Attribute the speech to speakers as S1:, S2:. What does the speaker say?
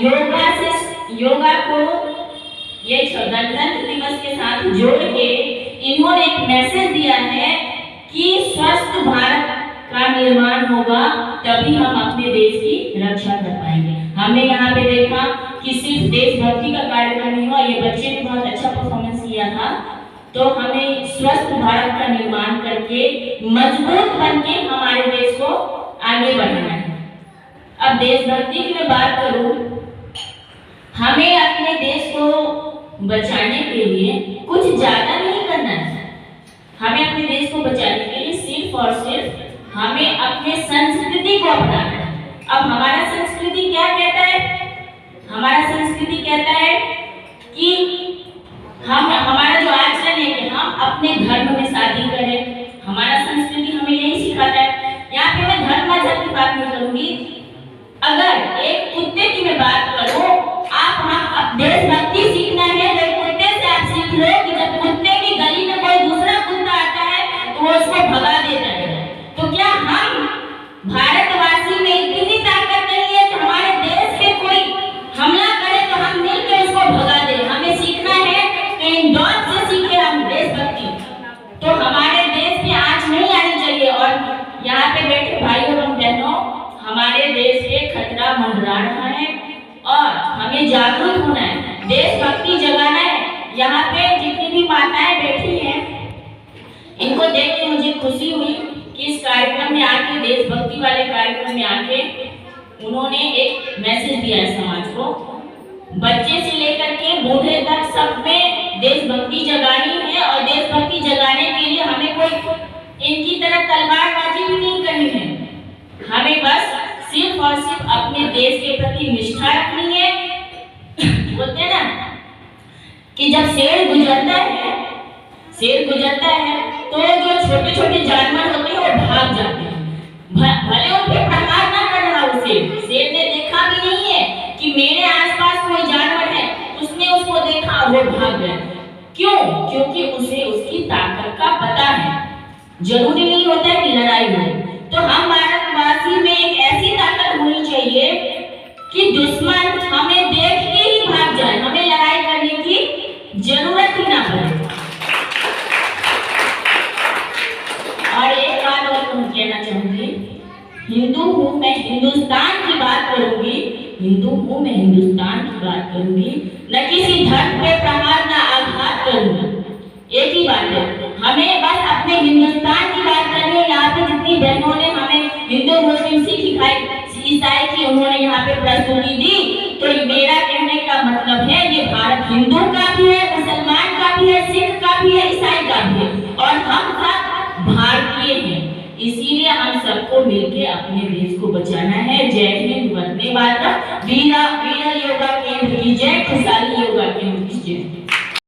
S1: योगा को ये गणतंत्र दिवस के साथ जोड़ के इन्होंने एक मैसेज दिया है कि स्वस्थ भारत का निर्माण होगा तभी हम अपने देश की रक्षा कर पाएंगे। हमने यहाँ पे देखा कि सिर्फ देशभक्ति का कार्यक्रम नहीं हुआ, ये बच्चे ने बहुत अच्छा परफॉर्मेंस किया था। तो हमें स्वस्थ भारत का निर्माण करके मजबूत बनके हमारे देश को आगे बढ़ाना है। अब देशभक्ति की मैं बात करूं, हमें अपने देश को बचाने के लिए कुछ ज्यादा नहीं करना है। हमें अपने देश को बचाने के लिए सिर्फ और सिर्फ हमें अपने संस्कृति को अपनाना है। अब हमारा संस्कृति क्या कहता है? हमारा संस्कृति कहता है कि हमारा जो आचरण है कि हम अपने धर्म में शादी करें। हमारा संस्कृति हमें यही सिखाता है। यहाँ पे मैं धर्म मजहब की बात नहीं करूंगी। अगर एक कुत्ते की मैं बात करूं, आप देशभक्ति सीखना है तो एक कुत्ते से आप सीख लो कि जब कुत्ते की गली में कोई दूसरा कुत्ता आता है तो वो उसको भगा देता है। तो क्या हम भारतवासी में इतनी ताकत नहीं है कि हमारे देश पे कोई हमला करे तो हम मिलकर उसको भगा दें? हमें सीखना है कि इन डॉग से सीखे हम देशभक्ति। तो हमारे देश में आँच नहीं आनी चाहिए। और यहाँ पे बैठे भाइयों एवं बहनों, हमारे देश पे खतरा मंडरा रहा है और हमें जागरूक होना है, देशभक्ति जगाना है। यहाँ पे जितनी भी माताएं बैठी हैं, इनको देख के मुझे खुशी हुई कि इस कार्यक्रम में आके, देशभक्ति वाले कार्यक्रम में आके उन्होंने एक मैसेज दिया है समाज को। बच्चे से लेकर के बूढ़े तक सब में देशभक्ति जगानी है और देशभक्ति जगाने के लिए हमें कोई इनकी तरह तलवारबाजी भी नहीं करनी है। हमें बस सिर्फ और सिर्फ अपने देश के प्रति निष्ठा रखनी है। बोलते हैं ना कि जब शेर गुजरता है तो जो छोटे छोटे जानवर होते हैं वो भाग जाते हैं। भले उन पे प्रहार ना कर रहा हो, शेर ने देखा भी नहीं है कि मेरे आसपास कोई जानवर है, उसने उसको देखा और वो भाग गया। क्यों? क्योंकि उसे उसकी ताकत का पता है। जरूरी नहीं होता है कि लड़ाई हो। तो हम भारतवासी में एक ऐसी ताकत होनी चाहिए कि दुश्मन हमें देख के ही भाग जाए, हमें लड़ाई करने की जरूरत ही ना पड़े। और एक बात और मैं कहना चाहूंगी, हिंदू हूँ मैं, हिंदुस्तान की बात करूंगी, हिंदू हूँ मैं, हिंदुस्तान की बात करूंगी, न किसी धर्म पे प्रहार न आघात करूंगी। एक ही बात है, हमें बस अपने हिंदुस्तान की बात करनी है। यहाँ पे जितनी बहनों ने हमें हिंदू मुस्लिम सिख ईसाई की उन्होंने यहाँ पे प्रस्तुति दी, तो मेरा कहने का मतलब है ये भारत हिंदू का भी है, मुसलमान का भी है, सिख का भी है, ईसाई का भी है और हम सब भारतीय हैं। इसीलिए हम सबको मिलकर अपने देश को बचाना है। जय हिंद, वंदे मातरम, वीरा